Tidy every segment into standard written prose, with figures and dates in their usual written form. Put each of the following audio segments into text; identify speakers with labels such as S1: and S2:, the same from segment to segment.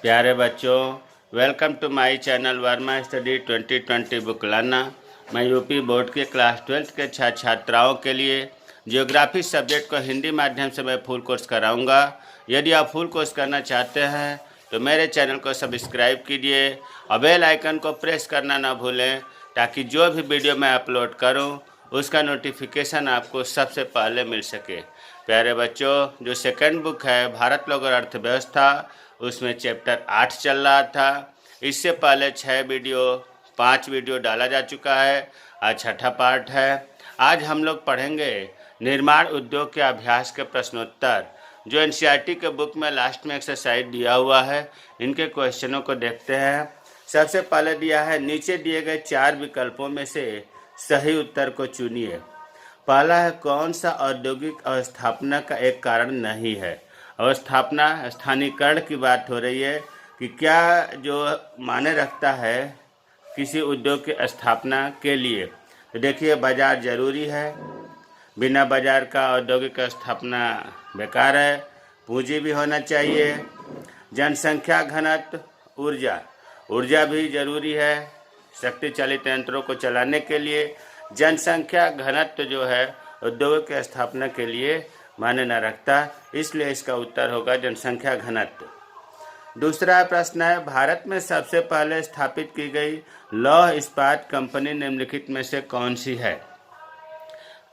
S1: प्यारे बच्चों, welcome to my channel Verma study 2020 book लाना। मैं यूपी बोर्ड के क्लास 12th के छात्राओं के लिए जियोग्राफी सब्जेक्ट को हिंदी माध्यम से मैं फुल कोर्स कराऊंगा। यदि आप फुल कोर्स करना चाहते हैं तो मेरे चैनल को सब्सक्राइब कीजिए और बेल आइकन को प्रेस करना ना भूलें, ताकि जो भी वीडियो मैं अपलोड करूं उसका नोटिफिकेशन आपको सबसे पहले मिल सके। प्यारे बच्चों, जो सेकंड बुक है भारत लोक और अर्थव्यवस्था, उसमें चैप्टर 8 चल रहा था। इससे पहले 5 वीडियो डाला जा चुका है। आज छठा पार्ट है। आज हम लोग पढ़ेंगे निर्माण उद्योग के अभ्यास के प्रश्नोत्तर, जो एनसीईआरटी के बुक में लास्ट में एक्सरसाइज दिया हुआ है। इनके क्वेश्चनों को देखते हैं। सबसे पहले दिया है, नीचे दिए गए 4 विकल्पों में से सही उत्तर को चुनिए। पहला है, कौन सा औद्योगिक अवस्थापना का एक कारण नहीं है। अवस्थापना स्थानीयकरण की बात हो रही है कि क्या जो माने रखता है किसी उद्योग की स्थापना के लिए। तो देखिए, बाजार जरूरी है, बिना बाजार का औद्योगिक स्थापना बेकार है। पूंजी भी होना चाहिए। जनसंख्या घनत्व, ऊर्जा भी जरूरी है शक्ति चालित यंत्रों को चलाने के लिए। जनसंख्या घनत्व जो है उद्योगों की स्थापना के लिए माने न रखता, इसलिए इसका उत्तर होगा जनसंख्या घनत्व। दूसरा प्रश्न है, भारत में सबसे पहले स्थापित की गई लौह इस्पात कंपनी निम्नलिखित में से कौन सी है।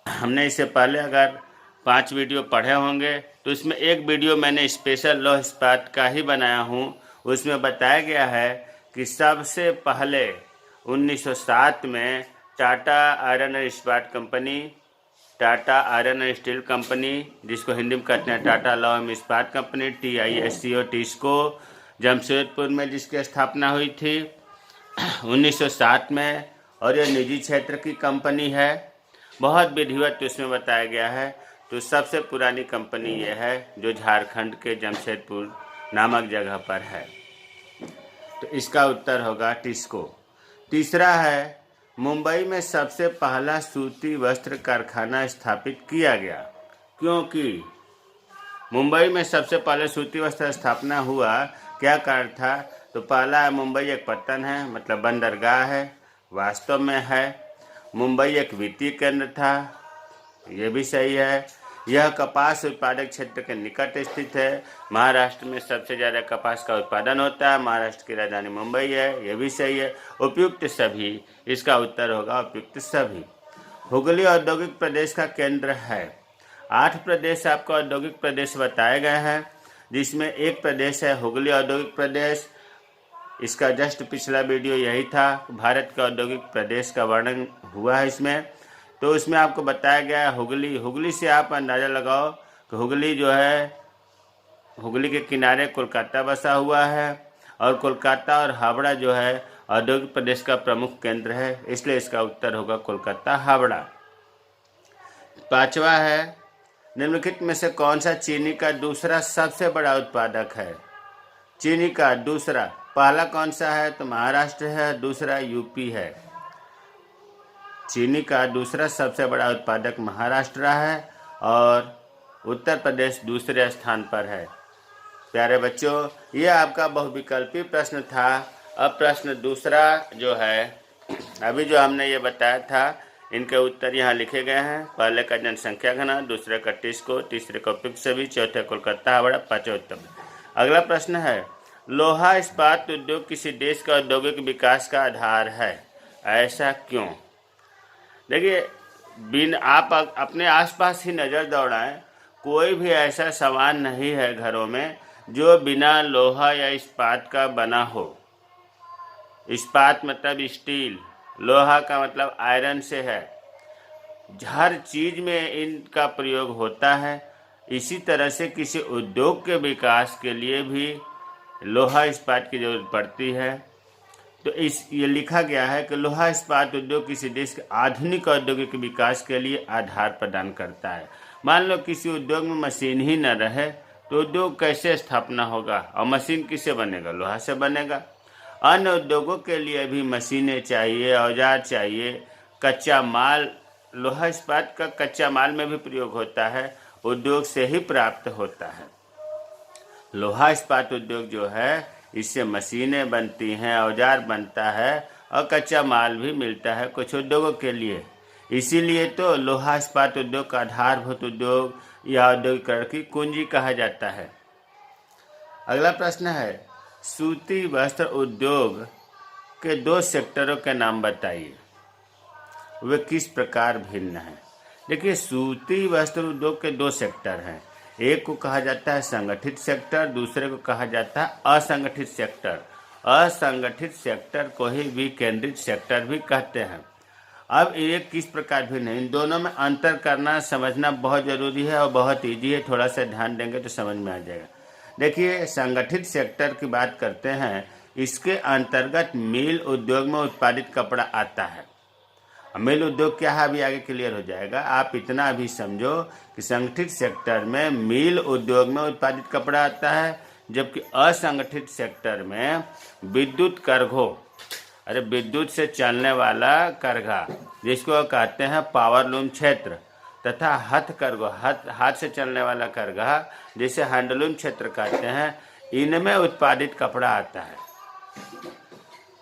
S1: हमने इससे पहले अगर 5 वीडियो पढ़े होंगे तो इसमें एक वीडियो मैंने स्पेशल लौह इस्पात का ही बनाया हूँ। उसमें बताया गया है कि सबसे पहले 1907 में टाटा आयरन एंड इस्पात company, Tata iron and steel company, जिसको हिंदी में कहते हैं टाटा लौह एवं इस्पात कंपनी, TISCO, टिस्को, जमशेदपुर में जिसकी स्थापना हुई थी 1907 में। और यह निजी क्षेत्र की कंपनी है। बहुत विधिवत उसमें बताया गया है। तो सबसे पुरानी कंपनी यह है, जो झारखंड के जमशेदपुर नामक जगह पर है। तो इसका उत्तर होगा टिस्को। तीसरा है, मुंबई में सबसे पहला सूती वस्त्र कारखाना स्थापित किया गया। क्योंकि मुंबई में सबसे पहले सूती वस्त्र स्थापना हुआ, क्या कारण था। तो पहला है, मुंबई एक पत्तन है, मतलब बंदरगाह है, वास्तव में है। मुंबई एक वित्तीय केंद्र था, ये भी सही है। यह कपास उत्पादक क्षेत्र के निकट स्थित है। महाराष्ट्र में सबसे ज़्यादा कपास का उत्पादन होता है। महाराष्ट्र की राजधानी मुंबई है, यह भी सही है। उपयुक्त सभी, इसका उत्तर होगा उपयुक्त सभी। हुगली औद्योगिक प्रदेश का केंद्र है। 8 प्रदेश आपको औद्योगिक प्रदेश बताए गए हैं, जिसमें एक प्रदेश है हुगली औद्योगिक प्रदेश। इसका जस्ट पिछला वीडियो यही था, भारत के औद्योगिक प्रदेश का वर्णन हुआ है इसमें। तो उसमें आपको बताया गया है हुगली से आप अंदाज़ा लगाओ कि हुगली जो है, हुगली के किनारे कोलकाता बसा हुआ है, और कोलकाता और हावड़ा जो है औद्योगिक प्रदेश का प्रमुख केंद्र है, इसलिए इसका उत्तर होगा कोलकाता हावड़ा। 5वां है, निम्नलिखित में से कौन सा चीनी का दूसरा सबसे बड़ा उत्पादक है। चीनी का दूसरा, पहला कौन सा है तो महाराष्ट्र है, दूसरा यूपी है। चीनी का दूसरा सबसे बड़ा उत्पादक महाराष्ट्र है और उत्तर प्रदेश दूसरे स्थान पर है। प्यारे बच्चों, ये आपका बहुविकल्पी प्रश्न था। अब प्रश्न दूसरा जो है, अभी जो हमने ये बताया था, इनके उत्तर यहाँ लिखे गए हैं। पहले का जनसंख्या घनत्व, दूसरे का टिस्को, तीसरे का उपयुक्त सभी, चौथे कोलकाता हावड़ा, 5वां उत्तर। अगला प्रश्न है, लोहा इस्पात उद्योग किसी देश का औद्योगिक विकास का आधार है, ऐसा क्यों। देखिए, आप अपने आसपास ही नज़र दौड़ाएं, कोई भी ऐसा सामान नहीं है घरों में जो बिना लोहा या इस्पात का बना हो। इस्पात मतलब स्टील, लोहा का मतलब आयरन से है। हर चीज़ में इनका प्रयोग होता है। इसी तरह से किसी उद्योग के विकास के लिए भी लोहा इस्पात की जरूरत पड़ती है। तो ये लिखा गया है कि लोहा इस्पात उद्योग किसी देश के आधुनिक औद्योगिक विकास के लिए आधार प्रदान करता है। मान लो किसी उद्योग में मशीन ही न रहे तो उद्योग कैसे स्थापना होगा, और मशीन किससे बनेगा, लोहा से बनेगा। अन्य उद्योगों के लिए भी मशीनें चाहिए, औजार चाहिए, कच्चा माल, लोहा इस्पात का कच्चा माल में भी प्रयोग होता है, उद्योग से ही प्राप्त होता है। लोहा इस्पात उद्योग जो है इससे मशीनें बनती हैं, औजार बनता है और कच्चा माल भी मिलता है कुछ उद्योगों के लिए। इसीलिए तो लोहा इस्पात उद्योग का आधारभूत उद्योग या औद्योगिकरण की कुंजी कहा जाता है। अगला प्रश्न है, सूती वस्त्र उद्योग के 2 सेक्टरों के नाम बताइए, वे किस प्रकार भिन्न हैं। देखिए, सूती वस्त्र उद्योग के 2 सेक्टर हैं। एक को कहा जाता है संगठित सेक्टर, दूसरे को कहा जाता है असंगठित सेक्टर। असंगठित सेक्टर को ही विकेंद्रित सेक्टर भी कहते हैं। अब ये किस प्रकार भिन्न है, इन दोनों में अंतर करना समझना बहुत ज़रूरी है और बहुत ईजी है। थोड़ा सा ध्यान देंगे तो समझ में आ जाएगा। देखिए, संगठित सेक्टर की बात करते हैं, इसके अंतर्गत मिल उद्योग में उत्पादित कपड़ा आता है। मिल उद्योग क्या है अभी आगे क्लियर हो जाएगा। आप इतना अभी समझो कि संगठित सेक्टर में मिल उद्योग में उत्पादित कपड़ा आता है, जबकि असंगठित सेक्टर में विद्युत करघो, विद्युत से चलने वाला करघा जिसको कहते हैं पावर लूम क्षेत्र, तथा हथकरघा, हाथ से चलने वाला करघा जिसे हैंडलूम क्षेत्र कहते हैं, इनमें उत्पादित कपड़ा आता है।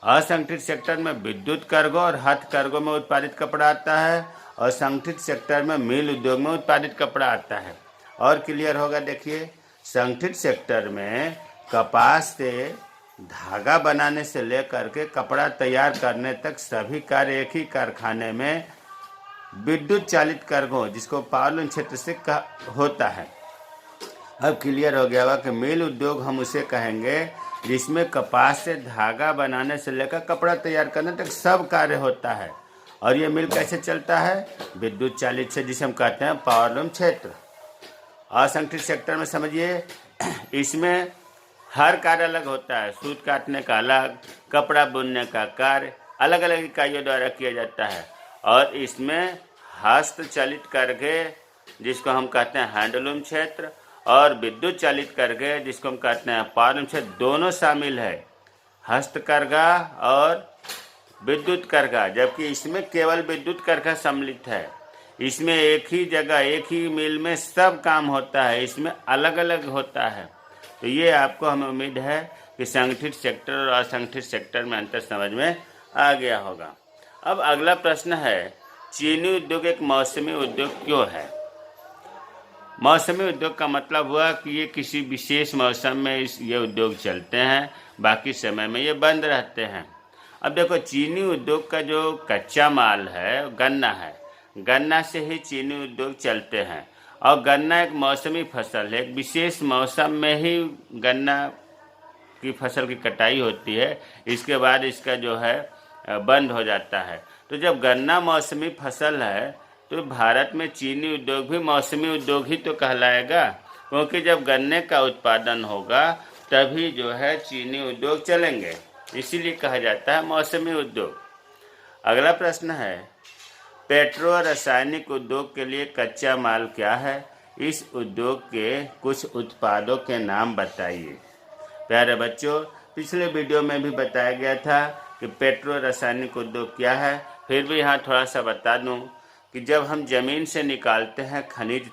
S1: असंगठित सेक्टर में विद्युत करघो और हथकरघो में उत्पादित कपड़ा आता है और संगठित सेक्टर में मिल उद्योग में उत्पादित कपड़ा आता है। और क्लियर होगा। देखिए, संगठित सेक्टर में कपास से धागा बनाने से लेकर के कपड़ा तैयार करने तक सभी कार्य एक ही कारखाने में विद्युत चालित करघो जिसको पावर लूम क्षेत्र से होता है। अब क्लियर हो गया होगा कि मिल उद्योग हम उसे कहेंगे जिसमें कपास से धागा बनाने से लेकर कपड़ा तैयार करने तक सब कार्य होता है। और ये मिल कैसे चलता है, विद्युत चालित से, जिसे हम कहते हैं पावर लूम क्षेत्र। असंगठित सेक्टर में समझिए, इसमें हर कार्य अलग होता है। सूत काटने का अलग, कपड़ा बुनने का कार्य अलग अलग इकाइयों द्वारा किया जाता है। और इसमें हस्तचलित करघे जिसको हम कहते हैं हैंडलूम क्षेत्र और विद्युत चालित करघे जिसको हम कहते हैं पावर लूम क्षेत्र, दोनों शामिल है, हस्तकरघा और विद्युत करघा। जबकि इसमें केवल विद्युत करघा सम्मिलित है। इसमें एक ही जगह एक ही मिल में सब काम होता है, इसमें अलग अलग होता है। तो ये आपको हमें उम्मीद है कि संगठित सेक्टर और असंगठित सेक्टर में अंतर समझ में आ गया होगा। अब अगला प्रश्न है, चीनी उद्योग एक मौसमी उद्योग क्यों है। मौसमी उद्योग का मतलब हुआ कि ये किसी विशेष मौसम में ये उद्योग चलते हैं, बाकी समय में ये बंद रहते हैं। अब देखो, चीनी उद्योग का जो कच्चा माल है गन्ना है, गन्ना से ही चीनी उद्योग चलते हैं। और गन्ना एक मौसमी फसल है, एक विशेष मौसम में ही गन्ना की फसल की कटाई होती है, इसके बाद इसका जो है बंद हो जाता है। तो जब गन्ना मौसमी फसल है तो भारत में चीनी उद्योग भी मौसमी उद्योग ही तो कहलाएगा, क्योंकि जब गन्ने का उत्पादन होगा तभी जो है चीनी उद्योग चलेंगे, इसीलिए कहा जाता है मौसमी उद्योग। अगला प्रश्न है, पेट्रो रासायनिक उद्योग के लिए कच्चा माल क्या है, इस उद्योग के कुछ उत्पादों के नाम बताइए। प्यारे बच्चों, पिछले वीडियो में भी बताया गया था कि पेट्रो रासायनिक उद्योग क्या है, फिर भी यहाँ थोड़ा सा बता दूँ कि जब हम ज़मीन से निकालते हैं खनिज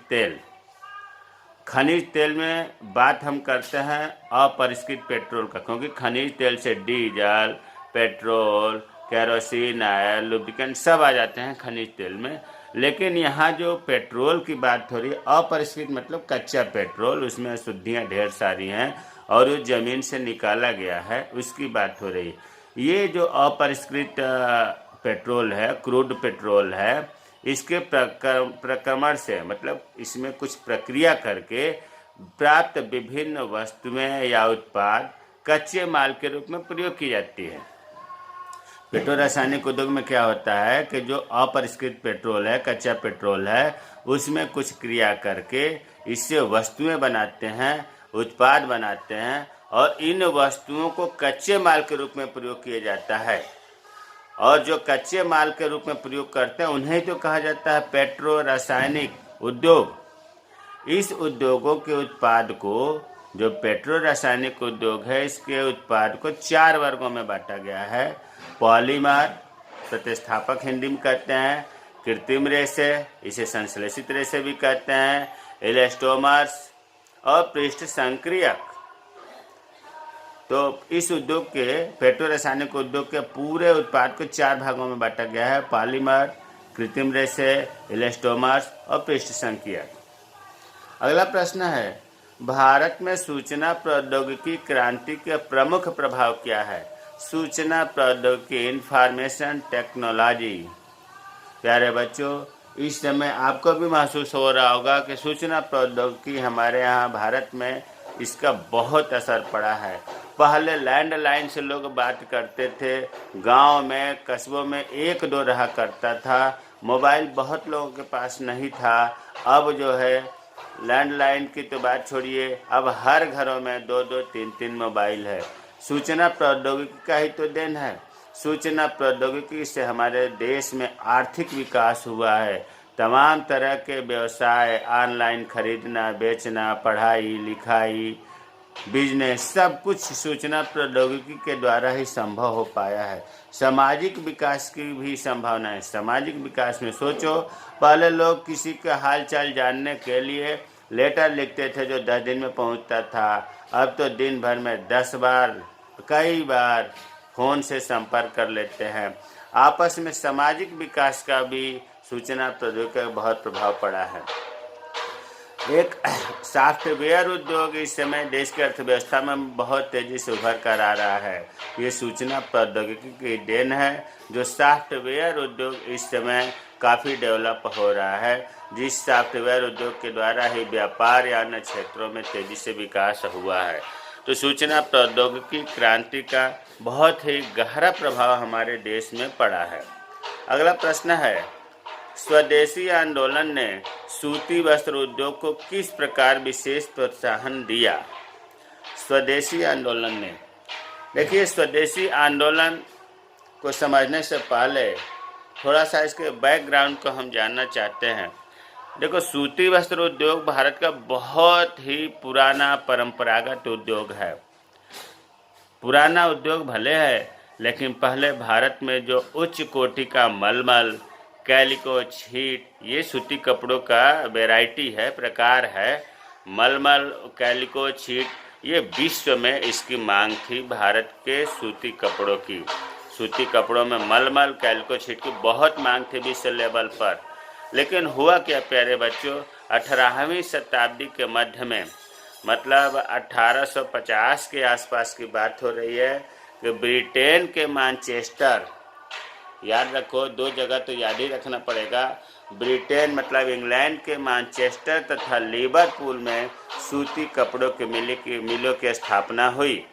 S1: तेल में बात हम करते हैं अपरिष्कृत पेट्रोल का, क्योंकि खनिज तेल से diesel, petrol, kerosene, oil, lubricant सब आ जाते हैं खनिज तेल में। लेकिन यहाँ जो पेट्रोल की बात हो रही है, अपरिष्कृत मतलब कच्चा पेट्रोल, उसमें अशुद्धियाँ ढेर सारी हैं और उस ज़मीन से निकाला गया है, उसकी बात हो रही है। ये जो अपरिष्कृत पेट्रोल है, क्रूड पेट्रोल है, इसके प्रक्रमण से मतलब इसमें कुछ प्रक्रिया करके प्राप्त विभिन्न वस्तुएं या उत्पाद कच्चे माल के रूप में प्रयोग की जाती है। पेट्रो रासायनिक उद्योग में क्या होता है कि जो अपरिष्कृत पेट्रोल है, कच्चा पेट्रोल है, उसमें कुछ क्रिया करके इससे वस्तुएं बनाते हैं, उत्पाद बनाते हैं और इन वस्तुओं को कच्चे माल के रूप में प्रयोग किया जाता है। और जो कच्चे माल के रूप में प्रयोग करते हैं उन्हें तो कहा जाता है पेट्रो रासायनिक उद्योग। इस उद्योगों के उत्पाद को, जो पेट्रो रासायनिक उद्योग है, इसके उत्पाद को 4 वर्गों में बांटा गया है। पॉलीमर, प्रतिस्थापक हिंदी में कहते हैं, कृत्रिम रेशे, इसे संश्लेषित रेशे भी कहते हैं, इलास्टोमर्स और पृष्ठ संक्रियक। तो इस उद्योग के पेट्रो रासायनिक उद्योग के पूरे उत्पाद को 4 भागों में बांटा गया है: पॉलीमर, कृत्रिम रेशे, इलास्टोमर्स और पेस्ट संकीर्ण। अगला प्रश्न है, भारत में सूचना प्रौद्योगिकी क्रांति के प्रमुख प्रभाव क्या है? सूचना प्रौद्योगिकी, इंफॉर्मेशन टेक्नोलॉजी। प्यारे बच्चों, इस समय आपको भी महसूस हो रहा होगा कि सूचना प्रौद्योगिकी हमारे यहाँ भारत में इसका बहुत असर पड़ा है। पहले लैंडलाइन से लोग बात करते थे, गांव में कस्बों में 1-2 रहा करता था, मोबाइल बहुत लोगों के पास नहीं था। अब जो है लैंडलाइन की तो बात छोड़िए, अब हर घरों में 2-2, 3-3 मोबाइल है। सूचना प्रौद्योगिकी का ही तो देन है। सूचना प्रौद्योगिकी से हमारे देश में आर्थिक विकास हुआ है। तमाम तरह के व्यवसाय, ऑनलाइन खरीदना बेचना, पढ़ाई लिखाई, बिजनेस, सब कुछ सूचना प्रौद्योगिकी के द्वारा ही संभव हो पाया है। सामाजिक विकास की भी संभावना है। सामाजिक विकास में सोचो, पहले लोग किसी का हाल चाल जानने के लिए लेटर लिखते थे जो 10 दिन में पहुंचता था। अब तो दिन भर में 10 बार, कई बार फ़ोन से संपर्क कर लेते हैं। आपस में सामाजिक विकास का भी सूचना प्रौद्योगिकी का बहुत प्रभाव पड़ा है। एक सॉफ्टवेयर उद्योग इस समय देश की अर्थव्यवस्था में बहुत तेज़ी से उभर कर आ रहा है। ये सूचना प्रौद्योगिकी की देन है। जो सॉफ्टवेयर उद्योग इस समय काफ़ी डेवलप हो रहा है, जिस सॉफ्टवेयर उद्योग के द्वारा ही व्यापार या अन्य क्षेत्रों में तेज़ी से विकास हुआ है। तो सूचना प्रौद्योगिकी क्रांति का बहुत ही गहरा प्रभाव हमारे देश में पड़ा है। अगला प्रश्न है, स्वदेशी आंदोलन ने सूती वस्त्र उद्योग को किस प्रकार विशेष प्रोत्साहन दिया? स्वदेशी आंदोलन ने, देखिए, स्वदेशी आंदोलन को समझने से पहले थोड़ा सा इसके बैकग्राउंड को हम जानना चाहते हैं। देखो, सूती वस्त्र उद्योग भारत का बहुत ही पुराना परंपरागत उद्योग है। पुराना उद्योग भले है, लेकिन पहले भारत में जो उच्च कोटि का मलमल, कैलिको, छीट, ये सूती कपड़ों का वैरायटी है, प्रकार है। मलमल, कैलिको, छीट, ये विश्व में इसकी मांग थी। भारत के सूती कपड़ों की, सूती कपड़ों में मलमल, कैलिको, छीट की बहुत मांग थी विश्व लेवल पर। लेकिन हुआ क्या प्यारे बच्चों, 18वीं शताब्दी के मध्य में, मतलब 1850 के आसपास की बात हो रही है कि ब्रिटेन के मैनचेस्टर, याद रखो, 2 जगह तो याद ही रखना पड़ेगा, ब्रिटेन मतलब इंग्लैंड के मैनचेस्टर तथा लिवरपूल में सूती कपड़ों के मिलों की स्थापना हुई।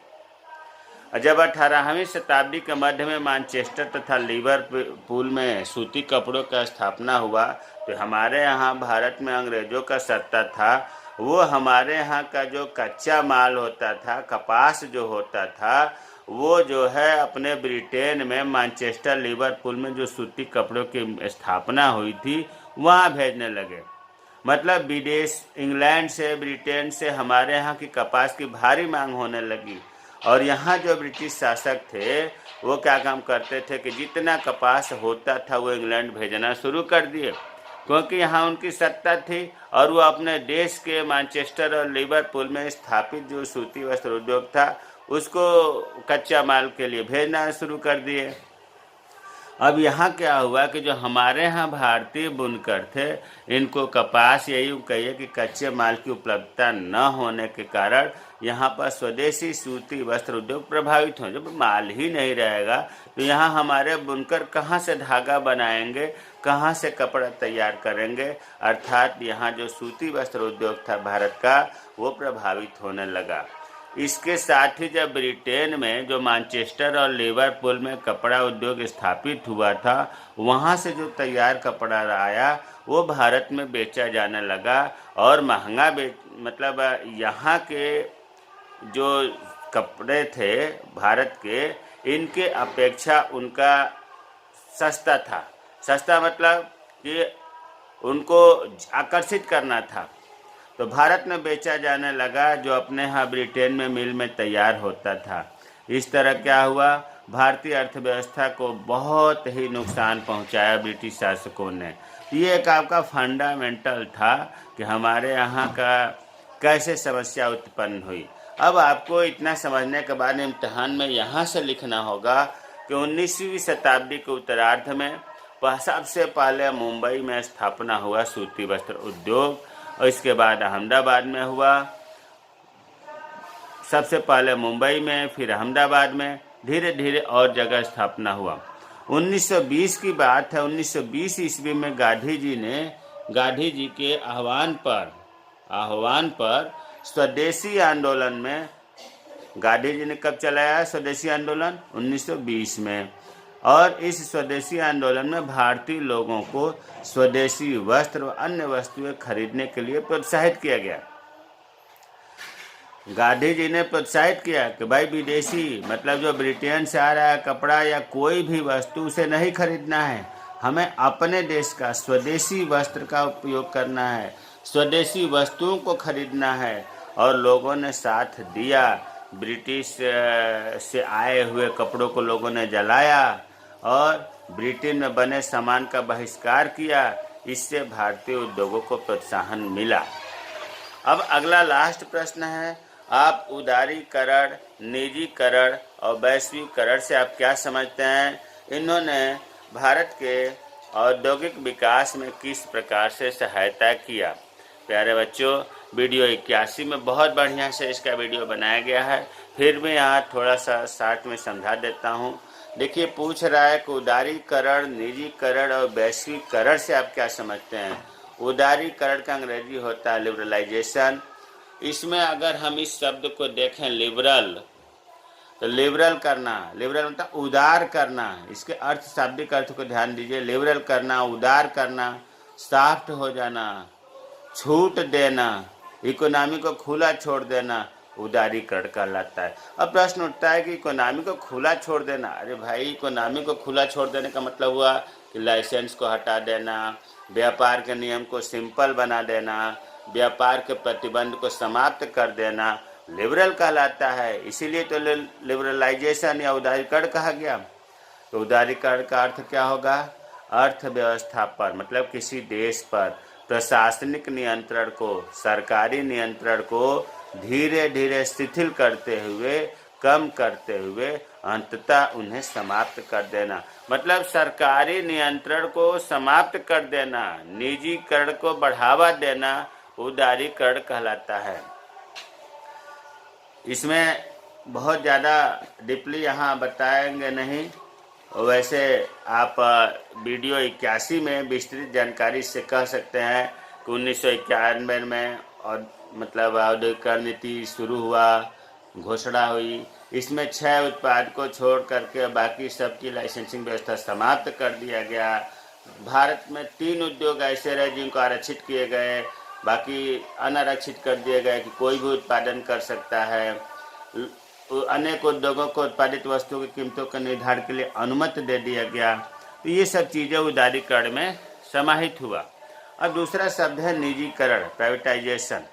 S1: जब 18वीं शताब्दी के मध्य में मैनचेस्टर तथा लिवरपूल में सूती कपड़ों का स्थापना हुआ, तो हमारे यहाँ भारत में अंग्रेज़ों का सत्ता था। वो हमारे यहाँ का जो कच्चा माल होता था, कपास जो होता था, वो जो है अपने ब्रिटेन में मैनचेस्टर, लिवरपूल में जो सूती कपड़ों की स्थापना हुई थी, वहाँ भेजने लगे। मतलब विदेश, इंग्लैंड से, ब्रिटेन से हमारे यहाँ की कपास की भारी मांग होने लगी। और यहाँ जो ब्रिटिश शासक थे, वो क्या काम करते थे कि जितना कपास होता था वो इंग्लैंड भेजना शुरू कर दिए, क्योंकि यहाँ उनकी सत्ता थी। और वो अपने देश के मैनचेस्टर और लिवरपूल में स्थापित जो सूती वस्त्र उद्योग था, उसको कच्चा माल के लिए भेजना शुरू कर दिए। अब यहाँ क्या हुआ कि जो हमारे यहाँ भारतीय बुनकर थे, इनको कपास, यही कहिए कि कच्चे माल की उपलब्धता न होने के कारण यहाँ पर स्वदेशी सूती वस्त्र उद्योग प्रभावित हो। जब माल ही नहीं रहेगा तो यहाँ हमारे बुनकर कहाँ से धागा बनाएंगे, कहाँ से कपड़ा तैयार करेंगे? अर्थात यहाँ जो सूती वस्त्र उद्योग था भारत का, वो प्रभावित होने लगा। इसके साथ ही जब ब्रिटेन में जो मैनचेस्टर और लिवरपूल में कपड़ा उद्योग स्थापित हुआ था, वहाँ से जो तैयार कपड़ा आया वो भारत में बेचा जाने लगा। और महंगा मतलब यहाँ के जो कपड़े थे भारत के, इनके अपेक्षा उनका सस्ता था। सस्ता मतलब कि उनको आकर्षित करना था, तो भारत में बेचा जाने लगा, जो अपने यहाँ ब्रिटेन में मिल में तैयार होता था। इस तरह क्या हुआ, भारतीय अर्थव्यवस्था को बहुत ही नुकसान पहुंचाया ब्रिटिश शासकों ने। ये एक आपका फंडामेंटल था कि हमारे यहाँ का कैसे समस्या उत्पन्न हुई। अब आपको इतना समझने के बाद इम्तिहान में यहाँ से लिखना होगा कि 19वीं शताब्दी के उत्तरार्ध में सबसे पहले मुंबई में स्थापना हुआ सूती वस्त्र उद्योग, और इसके बाद अहमदाबाद में हुआ। सबसे पहले मुंबई में, फिर अहमदाबाद में, धीरे धीरे और जगह स्थापना हुआ। 1920 की बात है। 1920 ईस्वी में गांधी जी के आह्वान पर स्वदेशी आंदोलन में, गांधी जी ने कब चलाया स्वदेशी आंदोलन? 1920 में। और इस स्वदेशी आंदोलन में भारतीय लोगों को स्वदेशी वस्त्र व अन्य वस्तुएं खरीदने के लिए प्रोत्साहित किया गया। गांधी जी ने प्रोत्साहित किया कि भाई विदेशी, मतलब जो ब्रिटेन से आ रहा है कपड़ा या कोई भी वस्तु, उसे नहीं खरीदना है, हमें अपने देश का स्वदेशी वस्त्र का उपयोग करना है, स्वदेशी वस्तुओं को खरीदना है। और लोगों ने साथ दिया। ब्रिटिश से आए हुए कपड़ों को लोगों ने जलाया और ब्रिटेन में बने सामान का बहिष्कार किया। इससे भारतीय उद्योगों को प्रोत्साहन मिला। अब अगला लास्ट प्रश्न है, आप उदारीकरण, निजीकरण और वैश्वीकरण से आप क्या समझते हैं? इन्होंने भारत के औद्योगिक विकास में किस प्रकार से सहायता किया? प्यारे बच्चों, वीडियो 81 में बहुत बढ़िया से इसका वीडियो बनाया गया है। फिर मैं यहाँ थोड़ा सा शार्ट में समझा देता हूँ। देखिए, पूछ रहा है कि उदारीकरण, निजीकरण और वैश्वीकरण से आप क्या समझते हैं? उदारीकरण का अंग्रेजी होता है लिबरलाइजेशन। इसमें अगर हम इस शब्द को देखें लिबरल, तो लिबरल करना, लिबरल मतलब उदार करना। इसके अर्थ, शाब्दिक अर्थ को ध्यान दीजिए। लिबरल करना, उदार करना, सॉफ्ट हो जाना, छूट देना, इकोनॉमी को खुला छोड़ देना, उदारीकरण कहलाता है। अब प्रश्न उठता है कि इकोनॉमी को खुला छोड़ देना, अरे भाई इकोनॉमी को खुला छोड़ देने का मतलब हुआ कि लाइसेंस को हटा देना, व्यापार के नियम को सिंपल बना देना, व्यापार के प्रतिबंध को समाप्त कर देना, लिबरल कहलाता है। इसीलिए तो लिबरलाइजेशन या उदारीकरण कहा गया। तो उदारीकरण का अर्थ क्या होगा? अर्थव्यवस्था पर, मतलब किसी देश पर प्रशासनिक नियंत्रण को, सरकारी नियंत्रण को धीरे धीरे शिथिल करते हुए, कम करते हुए अंततः उन्हें समाप्त कर देना। मतलब सरकारी नियंत्रण को समाप्त कर देना, निजीकरण को बढ़ावा देना उदारीकरण कहलाता है। इसमें बहुत ज़्यादा डीपली यहाँ बताएंगे नहीं, वैसे आप वीडियो 81 में विस्तृत जानकारी से कह सकते हैं कि 1991 में और मतलब औद्योगिकरण नीति शुरू हुआ, घोषणा हुई। इसमें 6 उत्पाद को छोड़ करके बाकी सबकी लाइसेंसिंग व्यवस्था समाप्त कर दिया गया। भारत में 3 उद्योग ऐसे रहे जिनको आरक्षित किए गए, बाकी अनारक्षित कर दिए गए कि कोई भी उत्पादन कर सकता है। अनेक उद्योगों को उत्पादित वस्तुओं की कीमतों के निर्धारण के लिए अनुमति दे दिया गया। तो ये सब चीज़ें उदारीकरण में समाहित हुआ। अब दूसरा शब्द है निजीकरण, प्राइवेटाइजेशन।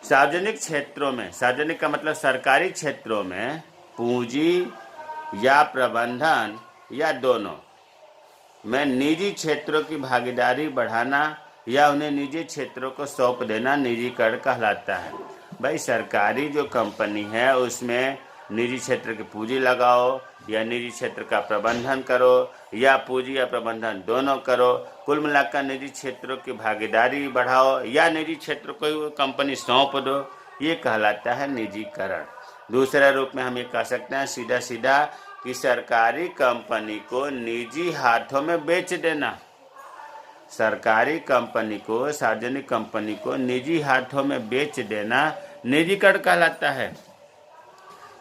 S1: सार्वजनिक क्षेत्रों में, सार्वजनिक का मतलब सरकारी क्षेत्रों में पूंजी या प्रबंधन या दोनों में निजी क्षेत्रों की भागीदारी बढ़ाना या उन्हें निजी क्षेत्रों को सौंप देना निजीकरण कहलाता है। भाई सरकारी जो कंपनी है उसमें निजी क्षेत्र की पूंजी लगाओ या निजी क्षेत्र का प्रबंधन करो या पूंजी या प्रबंधन दोनों करो, कुल मिलाकर निजी क्षेत्रों की भागीदारी बढ़ाओ या निजी क्षेत्र को कंपनी सौंप दो, ये कहलाता है निजीकरण। दूसरे रूप में हम ये कह सकते हैं सीधा सीधा कि सरकारी कंपनी को निजी हाथों में बेच देना। सरकारी कंपनी को, सार्वजनिक कंपनी को निजी हाथों में बेच देना निजीकरण कहलाता है।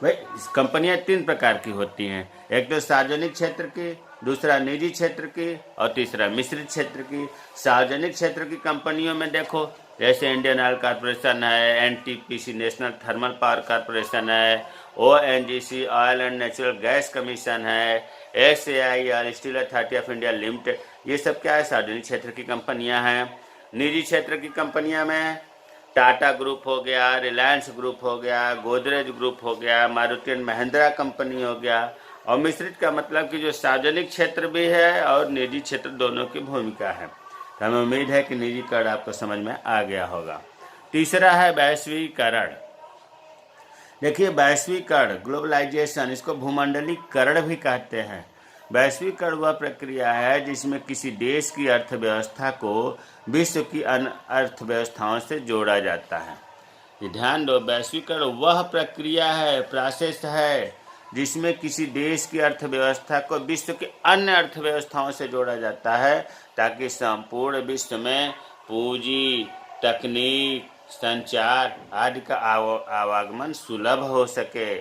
S1: भाई कंपनियां 3 प्रकार की होती हैं, एक तो सार्वजनिक क्षेत्र की, दूसरा निजी क्षेत्र की और तीसरा मिश्रित क्षेत्र की। सार्वजनिक क्षेत्र की कंपनियों में देखो, जैसे इंडियन ऑयल कॉरपोरेशन है, NTPC national thermal power corporation है, ONGC oil and natural gas commission है, SAI steel authority of India limited, ये सब क्या है? सार्वजनिक क्षेत्र की कंपनियां हैं। निजी क्षेत्र की कंपनियां में टाटा ग्रुप हो गया, रिलायंस ग्रुप हो गया, गोदरेज ग्रुप हो गया, मारुति एंड महिंद्रा कंपनी हो गया। और मिश्रित का मतलब कि जो सार्वजनिक क्षेत्र भी है और निजी क्षेत्र दोनों की भूमिका है। तो हमें उम्मीद है कि निजीकरण आपको समझ में आ गया होगा। तीसरा है वैश्वीकरण। देखिए, वैश्वीकरण, ग्लोबलाइजेशन, इसको भूमंडलीकरण भी कहते हैं। वैश्वीकरण वह प्रक्रिया है जिसमें किसी देश की अर्थव्यवस्था को विश्व की अन्य अर्थव्यवस्थाओं से जोड़ा जाता है। ये ध्यान दो, वैश्वीकरण वह प्रक्रिया है, प्रोसेस है, जिसमें किसी देश की अर्थव्यवस्था को विश्व की अन्य अर्थव्यवस्थाओं से जोड़ा जाता है, ताकि संपूर्ण विश्व में पूंजी, तकनीक, संचार आदि का आवागमन सुलभ हो सके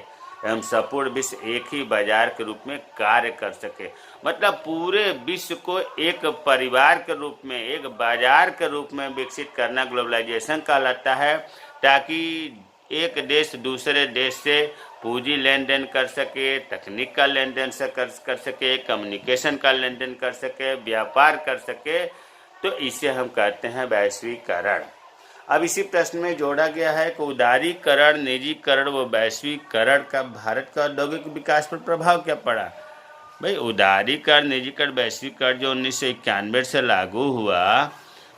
S1: एवं संपूर्ण विश्व एक ही बाजार के रूप में कार्य कर सके। मतलब पूरे विश्व को एक परिवार के रूप में, एक बाजार के रूप में विकसित करना ग्लोबलाइजेशन कहलाता है, ताकि एक देश दूसरे देश से पूंजी लेन देन कर सके, तकनीक का लेन देन कर सके, कम्युनिकेशन का लेन देन कर सके, व्यापार कर सके। तो इसे हम कहते हैं वैश्वीकरण। अब इसी प्रश्न में जोड़ा गया है कि उदारीकरण, निजीकरण व वैश्वीकरण का भारत का औद्योगिक विकास पर प्रभाव क्या पड़ा। भाई, उदारीकरण, निजीकरण, वैश्वीकरण जो 1991 से लागू हुआ,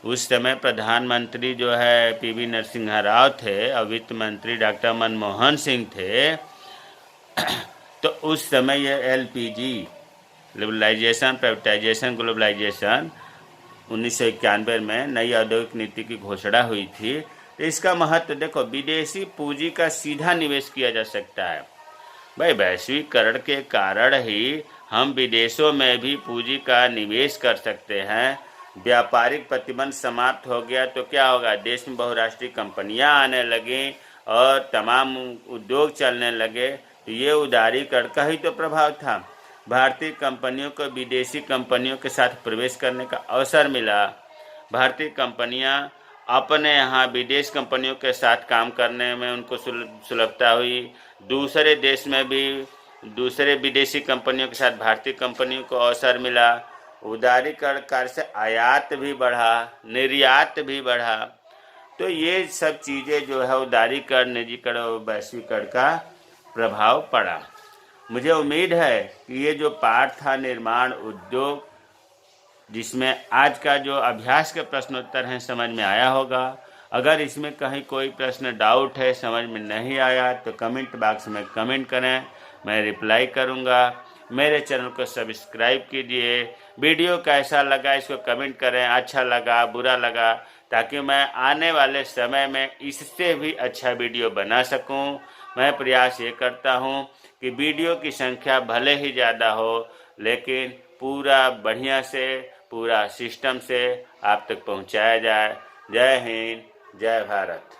S1: उस समय प्रधानमंत्री जो है पीवी नरसिम्हा राव थे और वित्त मंत्री डॉक्टर मनमोहन सिंह थे। तो उस समय ये एलपीजी, लिबरलाइजेशन, प्राइवेटाइजेशन, ग्लोबलाइजेशन 1991 में नई औद्योगिक नीति की घोषणा हुई थी। तो इसका महत्व देखो, विदेशी पूंजी का सीधा निवेश किया जा सकता है। भाई, वैश्वीकरण के कारण ही हम विदेशों में भी पूंजी का निवेश कर सकते हैं। व्यापारिक प्रतिबंध समाप्त हो गया तो क्या होगा, देश में बहुराष्ट्रीय कंपनियां आने लगी और तमाम उद्योग चलने लगे। तो ये उदारीकरण का ही तो प्रभाव था। भारतीय कंपनियों को विदेशी कंपनियों के साथ प्रवेश करने का अवसर मिला। भारतीय कंपनियां अपने यहाँ विदेश कंपनियों के साथ काम करने में उनको सुलभता हुई। दूसरे देश में भी दूसरे विदेशी कंपनियों के साथ भारतीय कंपनियों को अवसर मिला। उदारीकरण कार्य से आयात भी बढ़ा, निर्यात भी बढ़ा। तो ये सब चीज़ें जो है उदारीकरण, निजीकरण और वैश्वीकरण का प्रभाव पड़ा। मुझे उम्मीद है कि ये जो पाठ था निर्माण उद्योग, जिसमें आज का जो अभ्यास के प्रश्नोत्तर हैं, समझ में आया होगा। अगर इसमें कहीं कोई प्रश्न डाउट है, समझ में नहीं आया, तो कमेंट बॉक्स में कमेंट करें, मैं रिप्लाई करूंगा। मेरे चैनल को सब्सक्राइब कीजिए। वीडियो कैसा लगा इसको कमेंट करें, अच्छा लगा, बुरा लगा, ताकि मैं आने वाले समय में इससे भी अच्छा वीडियो बना सकूं। मैं प्रयास ये करता हूं कि वीडियो की संख्या भले ही ज़्यादा हो, लेकिन पूरा बढ़िया से, पूरा सिस्टम से आप तक पहुंचाया जाए। जय हिंद, जय भारत।